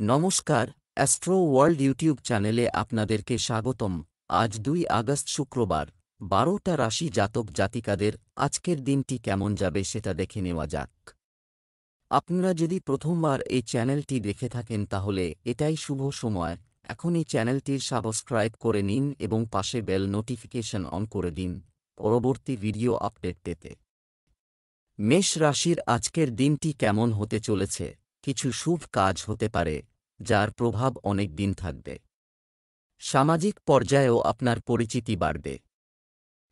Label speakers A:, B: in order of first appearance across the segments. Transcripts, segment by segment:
A: নমস্কার, astro world YouTube চ্যানেলে আপনাদেরকে স্বাগতম। আজ ২ আগস্ট শুক্রবার, ১২টা রাশি জাতক জাতিকাদের আজকের দিনটি কেমন যাবে সেটা দেখে নেওয়া যাক। আপনারা যদি প্রথমবার এই চ্যানেলটি দেখে থাকেন তাহলে এটাই শুভ সময়। এখন এই চ্যানেলটির সাবস্ক্রাইব করে নিন এবং পাশে বেল নোটিফিকেশন অন করে দিন পরবর্তী ভিডিও আপডেট পেতে। মেষ রাশির আজকের দিনটি কেমন হতে চলেছে? কিছু শুভ কাজ হতে পারে যার প্রভাব অনেক দিন থাকবে। সামাজিক পর্যায়েও আপনার পরিচিতি বাড়বে।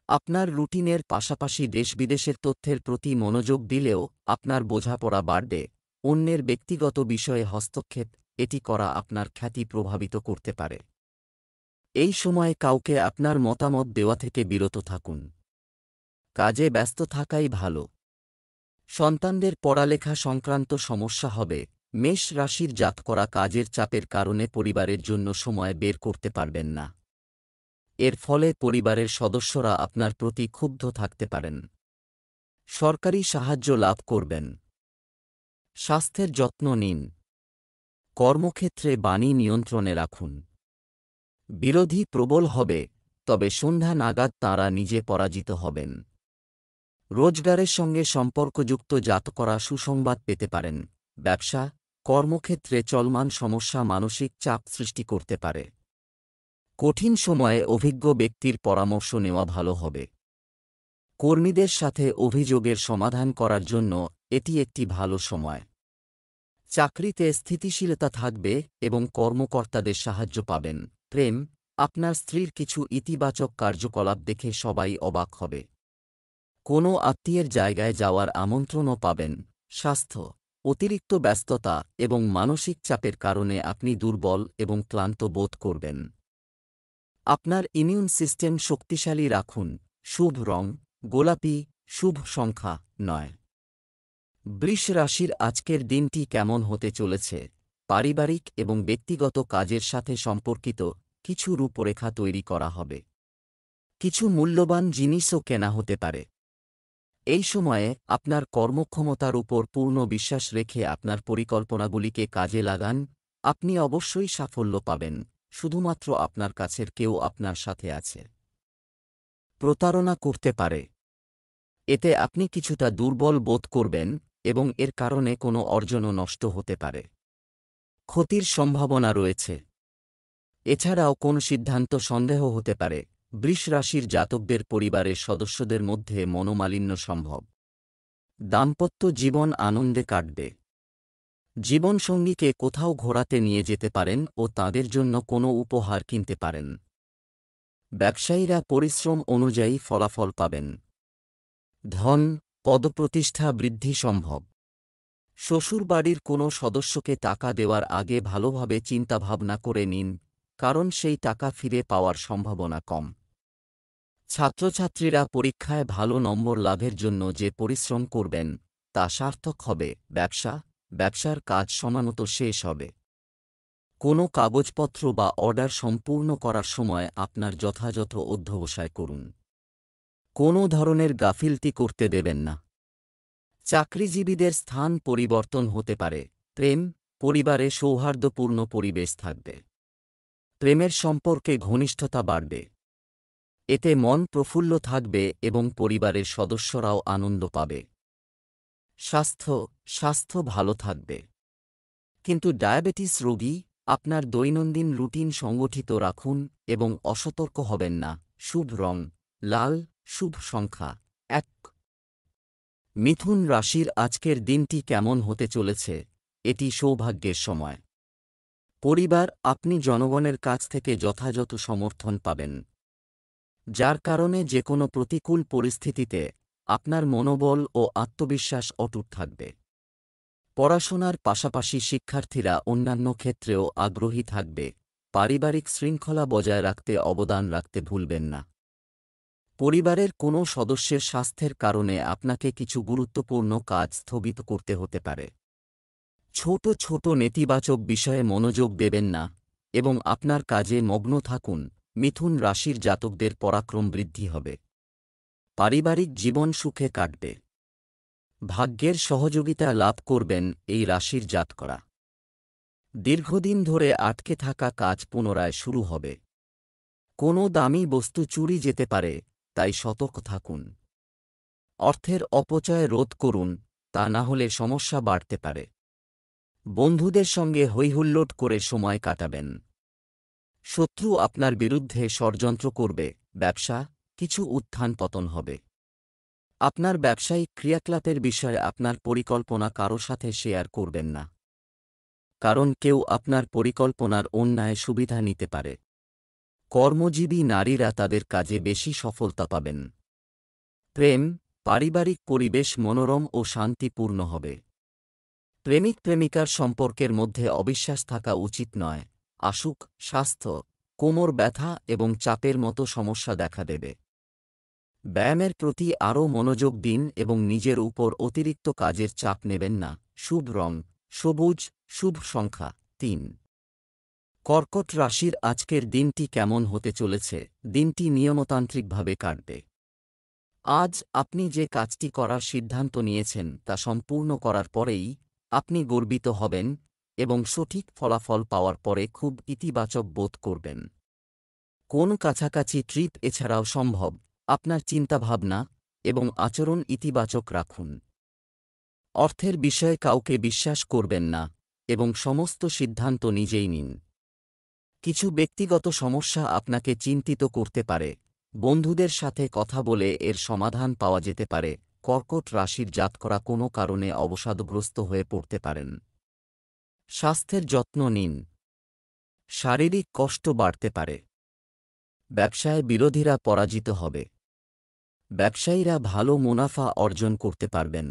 A: আপনার রুটিনের পাশাপাশি দেশ-বিদেশের তথ্যের প্রতি মনোযোগ দিলেও আপনার বোঝাপড়া বাড়বে। অন্যের ব্যক্তিগত বিষয়ে হস্তক্ষেপ এটি করা আপনার খ্যাতি প্রভাবিত করতে পারে। এই সময়ে কাউকে আপনার মতামত দেওয়া থেকে বিরত থাকুন। কাজে ব্যস্ত থাকাই ভালো। সন্তানদের পড়ালেখা সংক্রান্ত সমস্যা হবে। মেষ রাশির জাতকরা কাজের চাপের কারণে পরিবারের জন্য সময় বের করতে পারবেন না। এর ফলে পরিবারের সদস্যরা আপনার প্রতি ক্ষুব্ধ থাকতে পারেন। সরকারি সাহায্য লাভ করবেন। স্বাস্থ্যের যত্ন নিন। কর্মক্ষেত্রে বাণী নিয়ন্ত্রণে রাখুন। বিরোধী প্রবল হবে, তবে সন্ধ্যা নাগাদ তাঁরা নিজে পরাজিত হবেন। রোজগারের সঙ্গে সম্পর্কযুক্ত জাতকরা সুসংবাদ পেতে পারেন। ব্যবসা, কর্মক্ষেত্রে চলমান সমস্যা মানসিক চাপ সৃষ্টি করতে পারে। কঠিন সময়ে অভিজ্ঞ ব্যক্তির পরামর্শ নেওয়া ভালো হবে। কর্মীদের সাথে অভিযোগের সমাধান করার জন্য এটি একটি ভালো সময়। চাকরিতে স্থিতিশীলতা থাকবে এবং কর্মকর্তাদের সাহায্য পাবেন। প্রেম, আপনার স্ত্রীর কিছু ইতিবাচক কার্যকলাপ দেখে সবাই অবাক হবে। কোনো আত্মীয়ের জায়গায় যাওয়ার আমন্ত্রণও পাবেন। স্বাস্থ্য, অতিরিক্ত ব্যস্ততা এবং মানসিক চাপের কারণে আপনি দুর্বল এবং ক্লান্ত বোধ করবেন। আপনার ইমিউন সিস্টেম শক্তিশালী রাখুন। শুভ রং গোলাপি, শুভ সংখ্যা ৯। বৃষ রাশির আজকের দিনটি কেমন হতে চলেছে? পারিবারিক এবং ব্যক্তিগত কাজের সাথে সম্পর্কিত কিছু রূপরেখা তৈরি করা হবে। কিছু মূল্যবান জিনিসও কেনা হতে পারে। এই সময়ে আপনার কর্মক্ষমতার উপর পূর্ণ বিশ্বাস রেখে আপনার পরিকল্পনাগুলিকে কাজে লাগান। আপনি অবশ্যই সাফল্য পাবেন, শুধুমাত্র আপনার কাছের কেউ আপনার সাথে আছে। প্রতারণা করতে পারে। এতে আপনি কিছুটা দুর্বল বোধ করবেন এবং এর কারণে কোনো অর্জনও নষ্ট হতে পারে। ক্ষতির সম্ভাবনা রয়েছে। এছাড়াও কোন সিদ্ধান্ত সন্দেহ হতে পারে। বৃষ রাশির জাতকদের পরিবারের সদস্যদের মধ্যে মনোমালিন্য সম্ভব। দাম্পত্য জীবন আনন্দে কাটবে। জীবনসঙ্গীকে কোথাও ঘোরাতে নিয়ে যেতে পারেন ও তাঁদের জন্য কোনো উপহার কিনতে পারেন। ব্যবসায়ীরা পরিশ্রম অনুযায়ী ফলাফল পাবেন। ধন, পদপ্রতিষ্ঠা বৃদ্ধি সম্ভব। শ্বশুরবাড়ির কোনো সদস্যকে টাকা দেওয়ার আগে ভালোভাবে চিন্তাভাবনা করে নিন, কারণ সেই টাকা ফিরে পাওয়ার সম্ভাবনা কম। ছাত্রছাত্রীরা পরীক্ষায় ভালো নম্বর লাভের জন্য যে পরিশ্রম করবেন তা সার্থক হবে। ব্যবসার কাজ সময়মতো শেষ হবে। কোনো কাগজপত্র বা অর্ডার সম্পূর্ণ করার সময় আপনার যথাযথ অধ্যবসায় করুন। কোনো ধরনের গাফিলতি করতে দেবেন না। চাকরিজীবীদের স্থান পরিবর্তন হতে পারে। প্রেম, পরিবারে সৌহার্দ্যপূর্ণ পরিবেশ থাকবে। প্রেমের সম্পর্কে ঘনিষ্ঠতা বাড়বে। এতে মন প্রফুল্ল থাকবে এবং পরিবারের সদস্যরাও আনন্দ পাবে। স্বাস্থ্য ভালো থাকবে। কিন্তু ডায়াবেটিস রোগী, আপনার দৈনন্দিন রুটিন সংগঠিত রাখুন এবং অসতর্ক হবেন না। শুভ রং লাল, শুভ সংখ্যা ১। মিথুন রাশির আজকের দিনটি কেমন হতে চলেছে? এটি সৌভাগ্যের সময়। পরিবার, আপনি জনগণের কাছ থেকে যথাযথ সমর্থন পাবেন, যার কারণে যে কোনো প্রতিকূল পরিস্থিতিতে আপনার মনোবল ও আত্মবিশ্বাস অটুট থাকবে। পড়াশোনার পাশাপাশি শিক্ষার্থীরা অন্যান্য ক্ষেত্রেও আগ্রহী থাকবে। পারিবারিক শৃঙ্খলা বজায় রাখতে অবদান রাখতে ভুলবেন না। পরিবারের কোনো সদস্যের স্বাস্থ্যের কারণে আপনাকে কিছু গুরুত্বপূর্ণ কাজ স্থগিত করতে হতে পারে। ছোট ছোট নেতিবাচক বিষয়ে মনোযোগ দেবেন না এবং আপনার কাজে মগ্ন থাকুন। মিথুন রাশির জাতকদের পরাক্রম বৃদ্ধি হবে। পারিবারিক জীবন সুখে কাটবে। ভাগ্যের সহযোগিতা লাভ করবেন এই রাশির জাতকরা। দীর্ঘদিন ধরে আটকে থাকা কাজ পুনরায় শুরু হবে। কোনো দামি বস্তু চুরি যেতে পারে, তাই সতর্ক থাকুন। অর্থের অপচয় রোধ করুন, তা না হলে সমস্যা বাড়তে পারে। বন্ধুদের সঙ্গে হৈহুল্লোড় করে সময় কাটাবেন। শত্রু আপনার বিরুদ্ধে ষড়যন্ত্র করবে। ব্যবসা, কিছু উত্থান পতন হবে। আপনার ব্যবসায়িক ক্রিয়াকলাপের বিষয়ে আপনার পরিকল্পনা কারো সাথে শেয়ার করবেন না, কারণ কেউ আপনার পরিকল্পনার অন্যায় সুবিধা নিতে পারে। কর্মজীবী নারীরা তাদের কাজে বেশি সফলতা পাবেন। প্রেম, পারিবারিক পরিবেশ মনোরম ও শান্তিপূর্ণ হবে। প্রেমিক প্রেমিকার সম্পর্কের মধ্যে অবিশ্বাস থাকা উচিত নয়। আসুক, স্বাস্থ্য, কোমর ব্যথা এবং চাপের মতো সমস্যা দেখা দেবে। ব্যায়ামের প্রতি আরও মনোযোগ দিন এবং নিজের উপর অতিরিক্ত কাজের চাপ নেবেন না। শুভ রং সবুজ, শুভ সংখ্যা ৩। কর্কট রাশির আজকের দিনটি কেমন হতে চলেছে? দিনটি নিয়মতান্ত্রিকভাবে কাটবে। আজ আপনি যে কাজটি করার সিদ্ধান্ত নিয়েছেন তা সম্পূর্ণ করার পরেই আপনি গর্বিত হবেন এবং সঠিক ফলাফল পাওয়ার পরে খুব ইতিবাচক বোধ করবেন। কোন কাছাকাছি ট্রিপ এছাড়াও সম্ভব। আপনার চিন্তাভাবনা এবং আচরণ ইতিবাচক রাখুন। অর্থের বিষয়ে কাউকে বিশ্বাস করবেন না এবং সমস্ত সিদ্ধান্ত নিজেই নিন। কিছু ব্যক্তিগত সমস্যা আপনাকে চিন্তিত করতে পারে। বন্ধুদের সাথে কথা বলে এর সমাধান পাওয়া যেতে পারে। কর্কট রাশির জাতকরা কোনো কারণে অবসাদগ্রস্ত হয়ে পড়তে পারেন। স্বাস্থ্যের যত্ন নিন। শারীরিক কষ্ট বাড়তে পারে। ব্যবসায় বিরোধীরা পরাজিত হবে। ব্যবসায়ীরা ভালো মুনাফা অর্জন করতে পারবেন।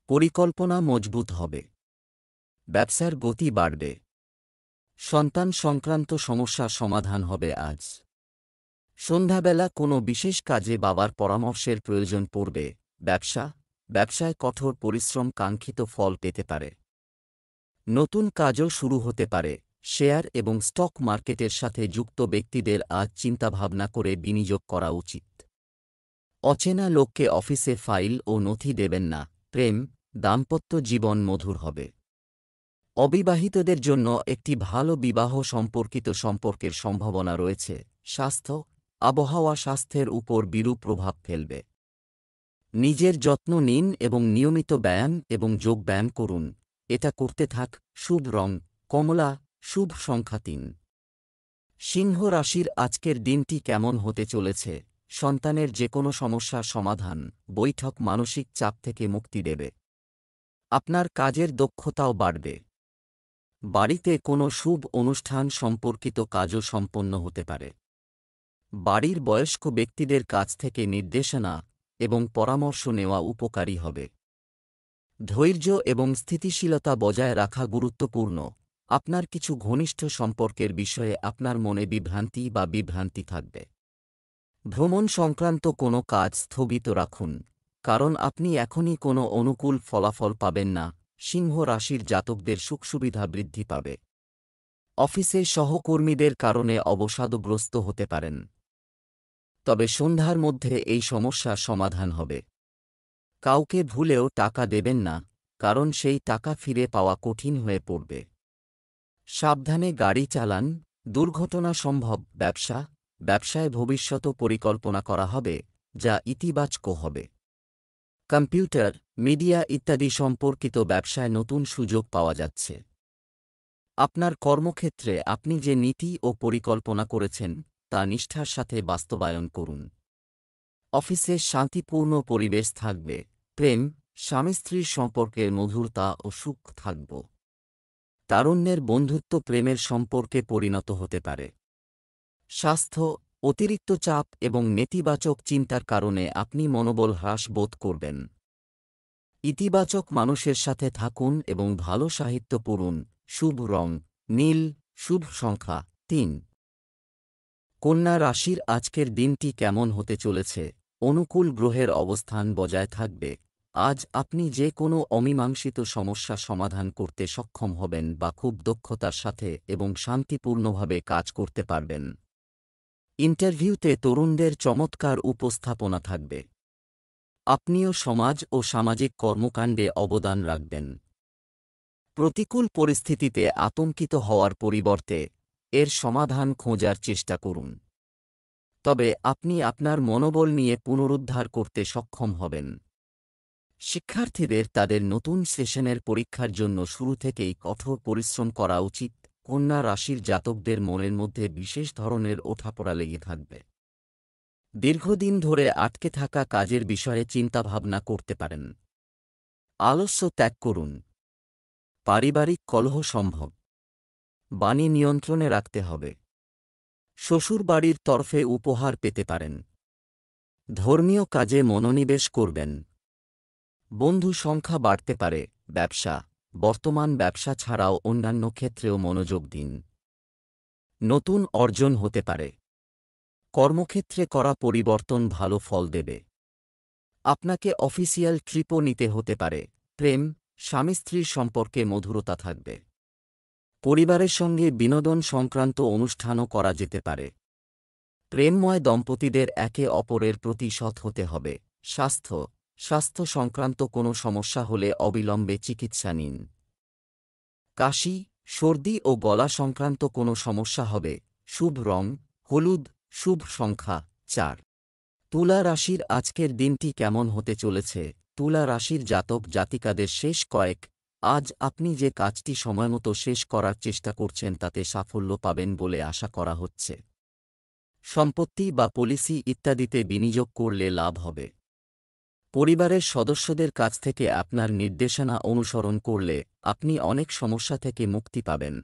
A: পরিকল্পনা মজবুত হবে। ব্যবসার গতি বাড়বে। সন্তান সংক্রান্ত সমস্যার সমাধান হবে আজ। সন্ধ্যাবেলা কোনো বিশেষ কাজে বাবার পরামর্শের প্রয়োজন পড়বে। ব্যবসায় কঠোর পরিশ্রম কাঙ্ক্ষিত ফল পেতে পারে। নতুন কাজও শুরু হতে পারে। শেয়ার এবং স্টক মার্কেটের সাথে যুক্ত ব্যক্তিদের আজ চিন্তাভাবনা করে বিনিয়োগ করা উচিত। অচেনা লোককে অফিসে ফাইল ও নথি দেবেন না। প্রেম, দাম্পত্য জীবন মধুর হবে। অবিবাহিতদের জন্য একটি ভালো বিবাহ সম্পর্কিত সম্পর্কের সম্ভাবনা রয়েছে। স্বাস্থ্য, আবহাওয়া স্বাস্থ্যের উপর বিরূপ প্রভাব ফেলবে। নিজের যত্ন নিন এবং নিয়মিত ব্যায়াম এবং যোগব্যায়াম করুন। এটা করতে থাক। শুভ রং কমলা, শুভ সংখ্যা ৩। সিংহ রাশির আজকের দিনটি কেমন হতে চলেছে? সন্তানের যে কোনো সমস্যার সমাধান, বৈঠক মানসিক চাপ থেকে মুক্তি দেবে। আপনার কাজের দক্ষতাও বাড়বে। বাড়িতে কোনো শুভ অনুষ্ঠান সম্পর্কিত কাজও সম্পন্ন হতে পারে। বাড়ির বয়স্ক ব্যক্তিদের কাছ থেকে নির্দেশনা এবং পরামর্শ নেওয়া উপকারী হবে। ধৈর্য এবং স্থিতিশীলতা বজায় রাখা গুরুত্বপূর্ণ। আপনার কিছু ঘনিষ্ঠ সম্পর্কের বিষয়ে আপনার মনে বিভ্রান্তি থাকবে। ভ্রমণ সংক্রান্ত কোনো কাজ স্থগিত রাখুন, কারণ আপনি এখনই কোনো অনুকূল ফলাফল পাবেন না। সিংহ রাশির জাতকদের সুখসুবিধা বৃদ্ধি পাবে। অফিসে সহকর্মীদের কারণে অবসাদগ্রস্ত হতে পারেন, তবে সন্ধ্যার মধ্যে এই সমস্যার সমাধান হবে। কাউকে ভুলেও টাকা দেবেন না, কারণ সেই টাকা ফিরে পাওয়া কঠিন হয়ে পড়বে। সাবধানে গাড়ি চালান, দুর্ঘটনা সম্ভব। ব্যবসায় ভবিষ্যৎ পরিকল্পনা করা হবে, যা ইতিবাচক হবে। কম্পিউটার, মিডিয়া ইত্যাদি সম্পর্কিত ব্যবসায় নতুন সুযোগ পাওয়া যাচ্ছে। আপনার কর্মক্ষেত্রে আপনি যে নীতি ও পরিকল্পনা করেছেন তা নিষ্ঠার সাথে বাস্তবায়ন করুন। অফিসে শান্তিপূর্ণ পরিবেশ থাকবে। প্রেম, স্বামী স্ত্রীর সম্পর্কের মধুরতা ও সুখ থাকব। তারুণ্যের বন্ধুত্ব প্রেমের সম্পর্কে পরিণত হতে পারে। স্বাস্থ্য, অতিরিক্ত চাপ এবং নেতিবাচক চিন্তার কারণে আপনি মনোবল হ্রাস বোধ করবেন। ইতিবাচক মানুষের সাথে থাকুন এবং ভালো সাহিত্য পড়ুন। শুভ রং নীল, শুভ সংখ্যা ৩। কন্যা রাশির আজকের দিনটি কেমন হতে চলেছে? অনুকূল গ্রহের অবস্থান বজায় থাকবে। আজ আপনি যে কোনো অমীমাংসিত সমস্যা সমাধান করতে সক্ষম হবেন বা খুব দক্ষতার সাথে এবং শান্তিপূর্ণভাবে কাজ করতে পারবেন। ইন্টারভিউতে তরুণদের চমৎকার উপস্থাপনা থাকবে। আপনিও সমাজ ও সামাজিক কর্মকাণ্ডে অবদান রাখবেন। প্রতিকূল পরিস্থিতিতে আতঙ্কিত হওয়ার পরিবর্তে এর সমাধান খোঁজার চেষ্টা করুন। তবে আপনি আপনার মনোবল নিয়ে পুনরুদ্ধার করতে সক্ষম হবেন। শিক্ষার্থীদের তাদের নতুন সেশনের পরীক্ষার জন্য শুরু থেকেই কঠোর পরিশ্রম করা উচিত। কন্যা রাশির জাতকদের মনের মধ্যে বিশেষ ধরনের ওঠাপড়া লেগে থাকবে। দীর্ঘদিন ধরে আটকে থাকা কাজের বিষয়ে চিন্তাভাবনা করতে পারেন। আলস্য ত্যাগ করুন। পারিবারিক কলহ সম্ভব। বাণী নিয়ন্ত্রণে রাখতে হবে। শ্বশুরবাড়ির তরফে উপহার পেতে পারেন। ধর্মীয় কাজে মনোনিবেশ করবেন। বন্ধু সংখ্যা বাড়তে পারে। ব্যবসা, বর্তমান ব্যবসা ছাড়াও অন্যান্য ক্ষেত্রেও মনোযোগ দিন। নতুন অর্জন হতে পারে। কর্মক্ষেত্রে করা পরিবর্তন ভালো ফল দেবে। আপনাকে অফিসিয়াল ট্রিপও নিতে হতে পারে। প্রেম, স্বামী স্ত্রীর সম্পর্কে মধুরতা থাকবে। পরিবারের সঙ্গে বিনোদন সংক্রান্ত অনুষ্ঠানও করা যেতে পারে। প্রেমময় দম্পতিদের একে অপরের প্রতি সৎ হতে হবে। স্বাস্থ্য সংক্রান্ত কোনো সমস্যা হলে অবিলম্বে চিকিৎসা নিন। কাশি, সর্দি ও গলা সংক্রান্ত কোনো সমস্যা হবে। শুভ রং হলুদ। শুভ সংখ্যা 4। তুলা রাশির আজকের দিনটি কেমন হতে চলেছে? তুলা রাশির জাতক জাতিকাদের শেষ কয়েক আজ আপনি যে কাজটি সময়মতো শেষ করার চেষ্টা করছেন তাতে সাফল্য পাবেন বলে আশা করা হচ্ছে। সম্পত্তি বা পলিসি ইত্যাদিতে বিনিয়োগ করলে লাভ হবে। পরিবারের সদস্যদের কাছ থেকে আপনার নির্দেশনা অনুসরণ করলে আপনি অনেক সমস্যা থেকে মুক্তি পাবেন।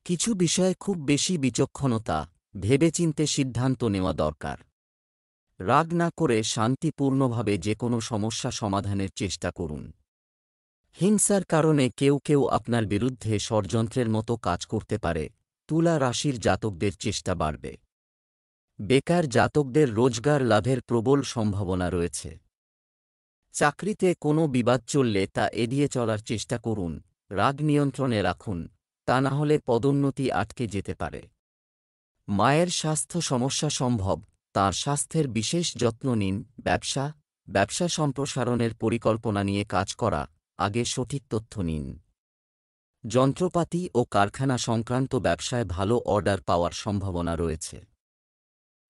A: কিছু বিষয়ে খুব বেশি বিচক্ষণতা ভেবেচিন্তে সিদ্ধান্ত নেওয়া দরকার। রাগ না করে শান্তিপূর্ণভাবে যে কোনো সমস্যা সমাধানের চেষ্টা করুন। হিংসার কারণে কেউ কেউ আপনার বিরুদ্ধে ষড়যন্ত্রের মতো কাজ করতে পারে। তুলা রাশির জাতকদের চেষ্টা বাড়বে। বেকার জাতকদের রোজগার লাভের প্রবল সম্ভাবনা রয়েছে। চাকরিতে কোনো বিবাদ চললে তা এড়িয়ে চলার চেষ্টা করুন। রাগ নিয়ন্ত্রণে রাখুন, তা না হলে পদোন্নতি আটকে যেতে পারে। মায়ের স্বাস্থ্য সমস্যা সম্ভব, তাঁর স্বাস্থ্যের বিশেষ যত্ন নিন। ব্যবসা সম্প্রসারণের পরিকল্পনা নিয়ে কাজ করা আগে সঠিক তথ্য নিন। যন্ত্রপাতি ও কারখানা সংক্রান্ত ব্যবসায় ভালো অর্ডার পাওয়ার সম্ভাবনা রয়েছে।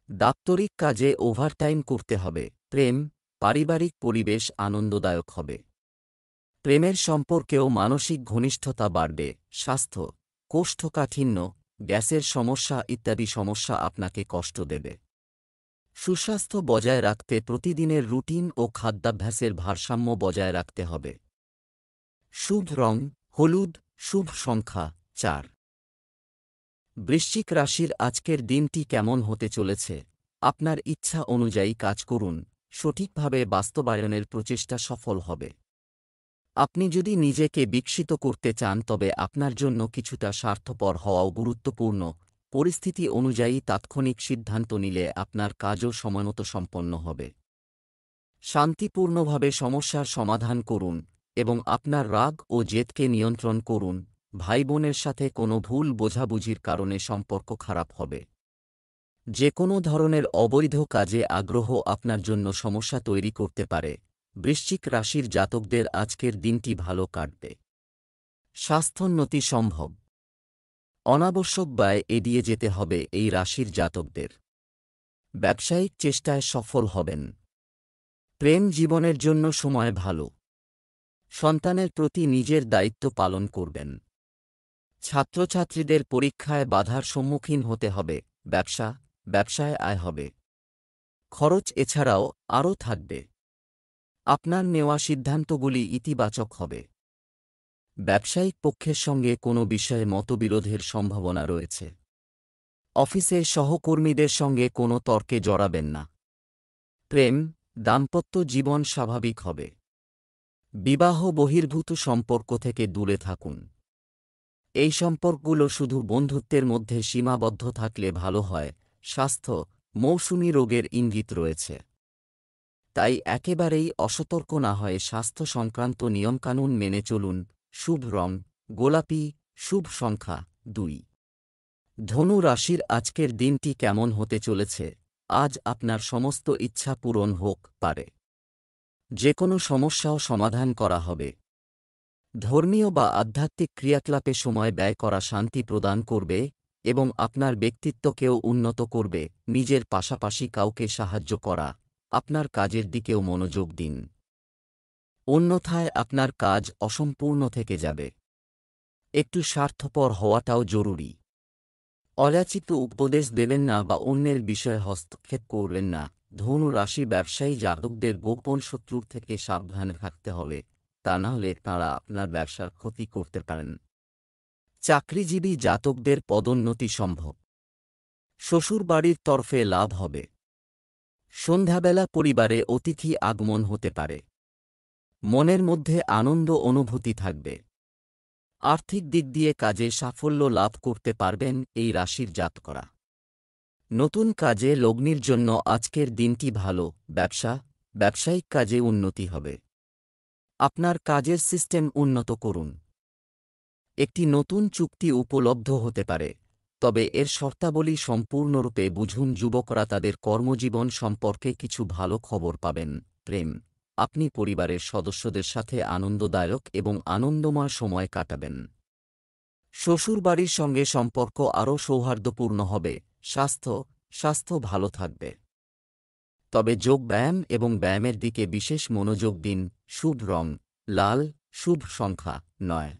A: দাপ্তরিক কাজে ওভারটাইম করতে হবে। প্রেম, পারিবারিক পরিবেশ আনন্দদায়ক হবে। প্রেমের সম্পর্কেও মানসিক ঘনিষ্ঠতা বাড়বে। স্বাস্থ্য, কোষ্ঠকাঠিন্য, গ্যাসের সমস্যা ইত্যাদি সমস্যা আপনাকে কষ্ট দেবে। সুস্বাস্থ্য বজায় রাখতে প্রতিদিনের রুটিন ও খাদ্যাভ্যাসের ভারসাম্য বজায় রাখতে হবে। শুভ রং হলুদ। শুভ সংখ্যা 4। বৃশ্চিক রাশির আজকের দিনটি কেমন হতে চলেছে? আপনার ইচ্ছা অনুযায়ী কাজ করুন, সঠিকভাবে বাস্তবায়নের প্রচেষ্টা সফল হবে। আপনি যদি নিজেকে বিকশিত করতে চান তবে আপনার জন্য কিছুটা স্বার্থপর হওয়াও গুরুত্বপূর্ণ। পরিস্থিতি অনুযায়ী তাৎক্ষণিক সিদ্ধান্ত নিলে আপনার কাজও সময়মতো সম্পন্ন হবে। শান্তিপূর্ণভাবে সমস্যার সমাধান করুন এবং আপনার রাগ ও জেদকে নিয়ন্ত্রণ করুন। ভাই বোনের সাথে কোনো ভুল বোঝাবুঝির কারণে সম্পর্ক খারাপ হবে। যে কোনো ধরনের অবৈধ কাজে আগ্রহ আপনার জন্য সমস্যা তৈরি করতে পারে। বৃশ্চিক রাশির জাতকদের আজকের দিনটি ভালো কাটবে। স্বাস্থ্যোন্নতি সম্ভব। অনাবশ্যক ব্যয় এড়িয়ে যেতে হবে এই রাশির জাতকদের। ব্যবসায়িক চেষ্টায় সফল হবেন। প্রেম জীবনের জন্য সময় ভালো। সন্তানের প্রতি নিজের দায়িত্ব পালন করবেন। ছাত্রছাত্রীদের পরীক্ষায় বাধার সম্মুখীন হতে হবে। ব্যবসায় আয় হবে। খরচ এছাড়াও আরও থাকবে। আপনার নেওয়া সিদ্ধান্তগুলি ইতিবাচক হবে। ব্যবসায়িক পক্ষের সঙ্গে কোনো বিষয়ে মতবিরোধের সম্ভাবনা রয়েছে। অফিসে সহকর্মীদের সঙ্গে কোনো তর্কে জড়াবেন না। প্রেম, দাম্পত্য জীবন স্বাভাবিক হবে। বিবাহ বহির্ভূত সম্পর্ক থেকে দূরে থাকুন। এই সম্পর্কগুলো শুধু বন্ধুত্বের মধ্যে সীমাবদ্ধ থাকলে ভালো হয়। স্বাস্থ্য, মৌসুমী রোগের ইঙ্গিত রয়েছে, তাই একেবারেই অসতর্ক না হয়ে স্বাস্থ্য সংক্রান্ত নিয়মকানুন মেনে চলুন। শুভ রং গোলাপি। শুভ সংখ্যা 2। ধনু রাশির আজকের দিনটি কেমন হতে চলেছে? আজ আপনার সমস্ত ইচ্ছা পূরণ হোক পারে। যে কোনো সমস্যাও সমাধান করা হবে। ধর্মীয় বা আধ্যাত্মিক ক্রিয়াকলাপে সময় ব্যয় করা শান্তি প্রদান করবে এবং আপনার ব্যক্তিত্বকেও উন্নত করবে। নিজের পাশাপাশি কাউকে সাহায্য করা, আপনার কাজের দিকেও মনোযোগ দিন। অন্যথায় আপনার কাজ অসম্পূর্ণ থেকে যাবে। একটু স্বার্থপর হওয়াটাও জরুরি। অযাচিত উপদেশ দেবেন না বা অন্যের বিষয়ে হস্তক্ষেপ করবেন না। ধনু রাশি ব্যবসায়ী জাতকদের গোপন শত্রুর থেকে সাবধানে থাকতে হবে, তা না হলে তাঁরা আপনার ব্যবসার ক্ষতি করতে পারেন। চাকরিজীবী জাতকদের পদোন্নতি সম্ভব। শ্বশুরবাড়ির তরফে লাভ হবে। সন্ধ্যাবেলা পরিবারে অতিথি আগমন হতে পারে। মনের মধ্যে আনন্দ অনুভূতি থাকবে। আর্থিক দিক দিয়ে কাজে সাফল্য লাভ করতে পারবেন এই রাশির জাতকরা। নতুন কাজে লগ্নির জন্য আজকের দিনটি ভালো। ব্যবসায়িক কাজে উন্নতি হবে। আপনার কাজের সিস্টেম উন্নত করুন। একটি নতুন চুক্তি উপলব্ধ হতে পারে, তবে এর শর্তাবলী সম্পূর্ণরূপে বুঝুন। যুবকরা তাদের কর্মজীবন সম্পর্কে কিছু ভালো খবর পাবেন। প্রেম, আপনি পরিবারের সদস্যদের সাথে আনন্দদায়ক এবং আনন্দময় সময় কাটাবেন। শ্বশুরবাড়ির সঙ্গে সম্পর্ক আরও সৌহার্দ্যপূর্ণ হবে। স্বাস্থ্য ভালো থাকবে, তবে যোগ ব্যায়াম এবং ব্যায়ামের দিকে বিশেষ মনোযোগ দিন। শুভ রং লাল, শুভ সংখ্যা 9।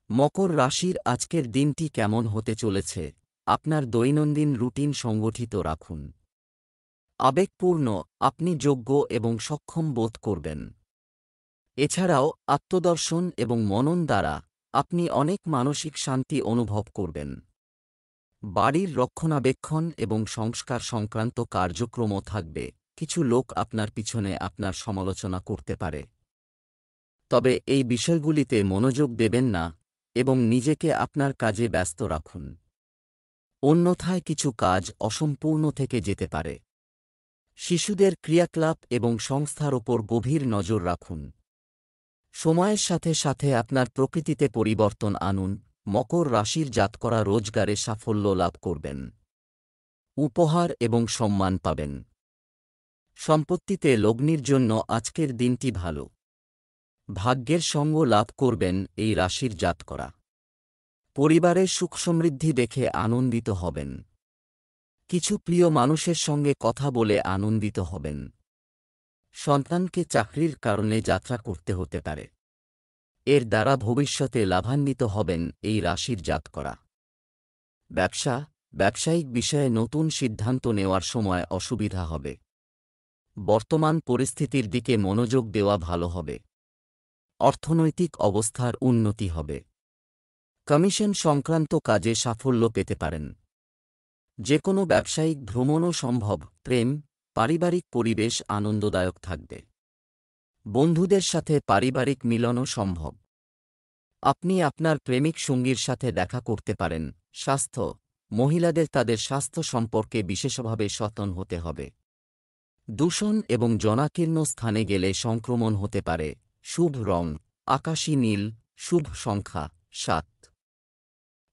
A: মকর রাশির আজকের দিনটি কেমন হতে চলেছে? আপনার দৈনন্দিন রুটিন সংগঠিত রাখুন। আবেগপূর্ণ, আপনি যোগ্য এবং সক্ষম বোধ করবেন। এছাড়াও আত্মদর্শন এবং মনন দ্বারা আপনি অনেক মানসিক শান্তি অনুভব করবেন। বাড়ির রক্ষণাবেক্ষণ এবং সংস্কার সংক্রান্ত কার্যক্রমও থাকবে। কিছু লোক আপনার পিছনে আপনার সমালোচনা করতে পারে, তবে এই বিষয়গুলিতে মনোযোগ দেবেন না এবং নিজেকে আপনার কাজে ব্যস্ত রাখুন। অন্যথায় কিছু কাজ অসম্পূর্ণ থেকে যেতে পারে। শিশুদের ক্রিয়াকলাপ এবং সংস্থার ওপর গভীর নজর রাখুন। সময়ের সাথে সাথে আপনার প্রকৃতিতে পরিবর্তন আনুন। মকর রাশির জাতকরা রোজগারে সাফল্য লাভ করবেন। উপহার এবং সম্মান পাবেন। সম্পত্তিতে লগ্নির জন্য আজকের দিনটি ভালো। ভাগ্যের সঙ্গ লাভ করবেন এই রাশির জাতকরা। পরিবারের সুখ সমৃদ্ধি দেখে আনন্দিত হবেন। কিছু প্রিয় মানুষের সঙ্গে কথা বলে আনন্দিত হবেন। সন্তানকে চাকরির কারণে যাত্রা করতে হতে পারে। এর দ্বারা ভবিষ্যতে লাভান্বিত হবেন এই রাশির জাতকরা। ব্যবসায়িক বিষয়ে নতুন সিদ্ধান্ত নেওয়ার সময় অসুবিধা হবে। বর্তমান পরিস্থিতির দিকে মনোযোগ দেওয়া ভালো হবে। অর্থনৈতিক অবস্থার উন্নতি হবে। কমিশন সংক্রান্ত কাজে সাফল্য পেতে পারেন। যে কোনো ব্যবসায়িক ভ্রমণও সম্ভব। প্রেম, পারিবারিক পরিবেশ আনন্দদায়ক থাকবে। বন্ধুদের সাথে পারিবারিক মিলনও সম্ভব। আপনি আপনার প্রেমিক সঙ্গীর সাথে দেখা করতে পারেন। স্বাস্থ্য, মহিলাদের তাদের স্বাস্থ্য সম্পর্কে বিশেষভাবে সচেতন হতে হবে। দূষণ এবং জনাকীর্ণ স্থানে গেলে সংক্রমণ হতে পারে। শুভ রং আকাশী নীল, শুভ সংখ্যা 7।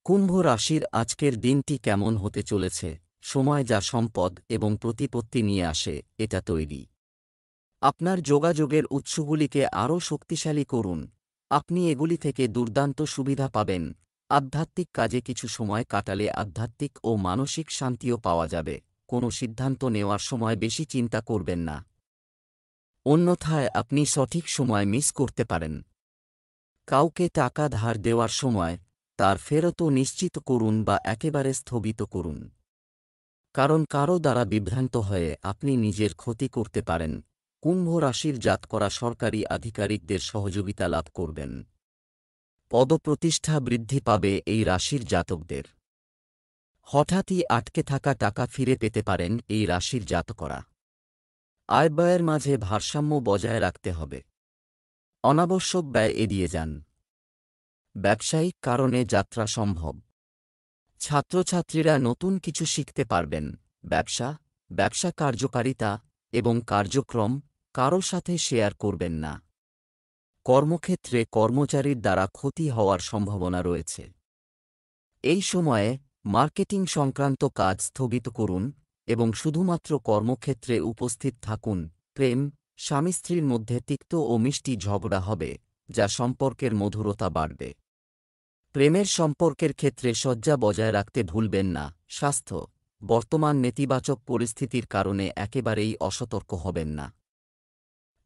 A: কুম্ভ রাশির আজকের দিনটি কেমন হতে চলেছে? সময় যা সম্পদ এবং প্রতিপত্তি নিয়ে আসে, এটা তৈরি। আপনার যোগাযোগের উৎসগুলিকে আরও শক্তিশালী করুন। আপনি এগুলি থেকে দুর্দান্ত সুবিধা পাবেন। আধ্যাত্মিক কাজে কিছু সময় কাটালে আধ্যাত্মিক ও মানসিক শান্তিও পাওয়া যাবে। কোনো সিদ্ধান্ত নেওয়ার সময় বেশি চিন্তা করবেন না, অন্যথায় আপনি সঠিক সময় মিস করতে পারেন। কাউকে টাকা ধার দেওয়ার সময় তার ফেরতও নিশ্চিত করুন বা একেবারে স্থগিত করুন, কারণ কারও দ্বারা বিভ্রান্ত হয়ে আপনি নিজের ক্ষতি করতে পারেন। কুম্ভ রাশির জাতকরা সরকারি আধিকারিকদের সহযোগিতা লাভ করবেন। পদপ্রতিষ্ঠা বৃদ্ধি পাবে এই রাশির জাতকদের। হঠাৎই আটকে থাকা টাকা ফিরে পেতে পারেন এই রাশির জাতকরা। আয় ব্যয়ের মাঝে ভারসাম্য বজায় রাখতে হবে। অনাবশ্যক ব্যয় এড়িয়ে যান। ব্যবসায়িক কারণে যাত্রা সম্ভব। ছাত্রছাত্রীরা নতুন কিছু শিখতে পারবেন। ব্যবসা কার্যকারিতা এবং কার্যক্রম কারো সাথে শেয়ার করবেন না। কর্মক্ষেত্রে কর্মচারীর দ্বারা ক্ষতি হওয়ার সম্ভাবনা রয়েছে। এই সময়ে মার্কেটিং সংক্রান্ত কাজ স্থগিত করুন এবং শুধুমাত্র কর্মক্ষেত্রে উপস্থিত থাকুন। প্রেম, স্বামী স্ত্রীর মধ্যে তিক্ত ও মিষ্টি ঝগড়া হবে। যা সম্পর্কের মধুরতা বাড়বে। প্রেমের সম্পর্কের ক্ষেত্রে সজ্জা বজায় রাখতে ভুলবেন না। স্বাস্থ্য, বর্তমান নেতিবাচক পরিস্থিতির কারণে একেবারেই অসতর্ক হবেন না।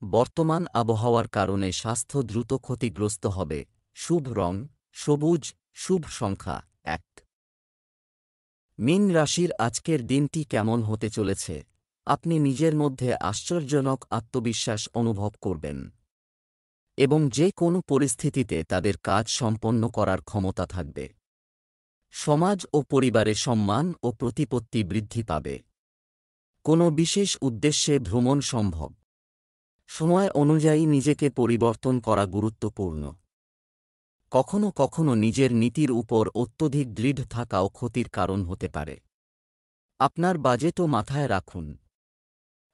A: বর্তমান আবহাওয়ার কারণে স্বাস্থ্য দ্রুত ক্ষতিগ্রস্ত হবে। শুভ রং সবুজ, শুভ সংখ্যা 1। মীন রাশির আজকের দিনটি কেমন হতে চলেছে? আপনি নিজের মধ্যে আশ্চর্যজনক আত্মবিশ্বাস অনুভব করবেন এবং যে কোনো পরিস্থিতিতে তাদের কাজ সম্পন্ন করার ক্ষমতা থাকবে। সমাজ ও পরিবারে সম্মান ও প্রতিপত্তি বৃদ্ধি পাবে। কোনো বিশেষ উদ্দেশ্যে ভ্রমণ সম্ভব। সময় অনুযায়ী নিজেকে পরিবর্তন করা গুরুত্বপূর্ণ। কখনো কখনো নিজের নীতির উপর অত্যধিক দৃঢ় থাকাও ক্ষতির কারণ হতে পারে। আপনার বাজেটও মাথায় রাখুন।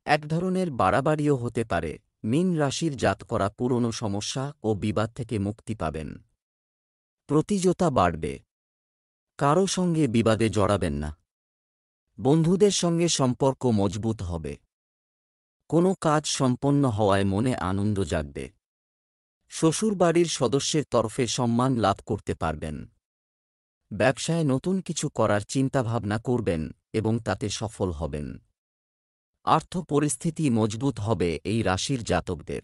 A: এক ধরনের বাড়াবাড়িও হতে পারে। মীন রাশির জাতকরা পুরনো সমস্যা ও বিবাদ থেকে মুক্তি পাবেন। প্রতিযোগিতা বাড়বে। কারও সঙ্গে বিবাদে জড়াবেন না। বন্ধুদের সঙ্গে সম্পর্ক মজবুত হবে। কোনো কাজ সম্পন্ন হওয়ায় মনে আনন্দ জাগবে। শ্বশুরবাড়ির সদস্যের তরফে সম্মান লাভ করতে পারবেন। ব্যবসায় নতুন কিছু করার চিন্তাভাবনা করবেন এবং তাতে সফল হবেন। আর্থ পরিস্থিতি মজবুত হবে এই রাশির জাতকদের।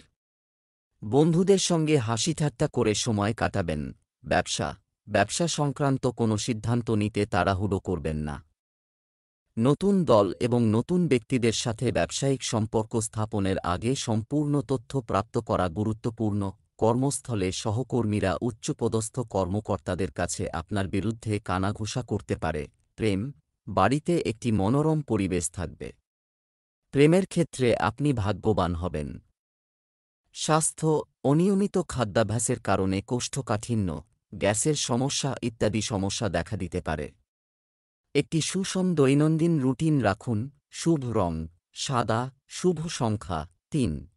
A: বন্ধুদের সঙ্গে হাসি ঠাট্টা করে সময় কাটাবেন। ব্যবসা সংক্রান্ত কোনো সিদ্ধান্ত নিতে তাড়াহুড়ো করবেন না। নতুন দল এবং নতুন ব্যক্তিদের সাথে ব্যবসায়িক সম্পর্ক স্থাপনের আগে সম্পূর্ণ তথ্য প্রাপ্ত করা গুরুত্বপূর্ণ। কর্মস্থলে সহকর্মীরা উচ্চপদস্থ কর্মকর্তাদের কাছে আপনার বিরুদ্ধে কানাঘুষা করতে পারে। প্রেম, বাড়িতে একটি মনোরম পরিবেশ থাকবে। প্রেমের ক্ষেত্রে আপনি ভাগ্যবান হবেন। স্বাস্থ্য, অনিয়মিত খাদ্যাভ্যাসের কারণে কোষ্ঠকাঠিন্য, গ্যাসের সমস্যা ইত্যাদি সমস্যা দেখা দিতে পারে। একটি সুষম দৈনন্দিন রুটিন রাখুন। শুভ রং সাদা, শুভ সংখ্যা 3।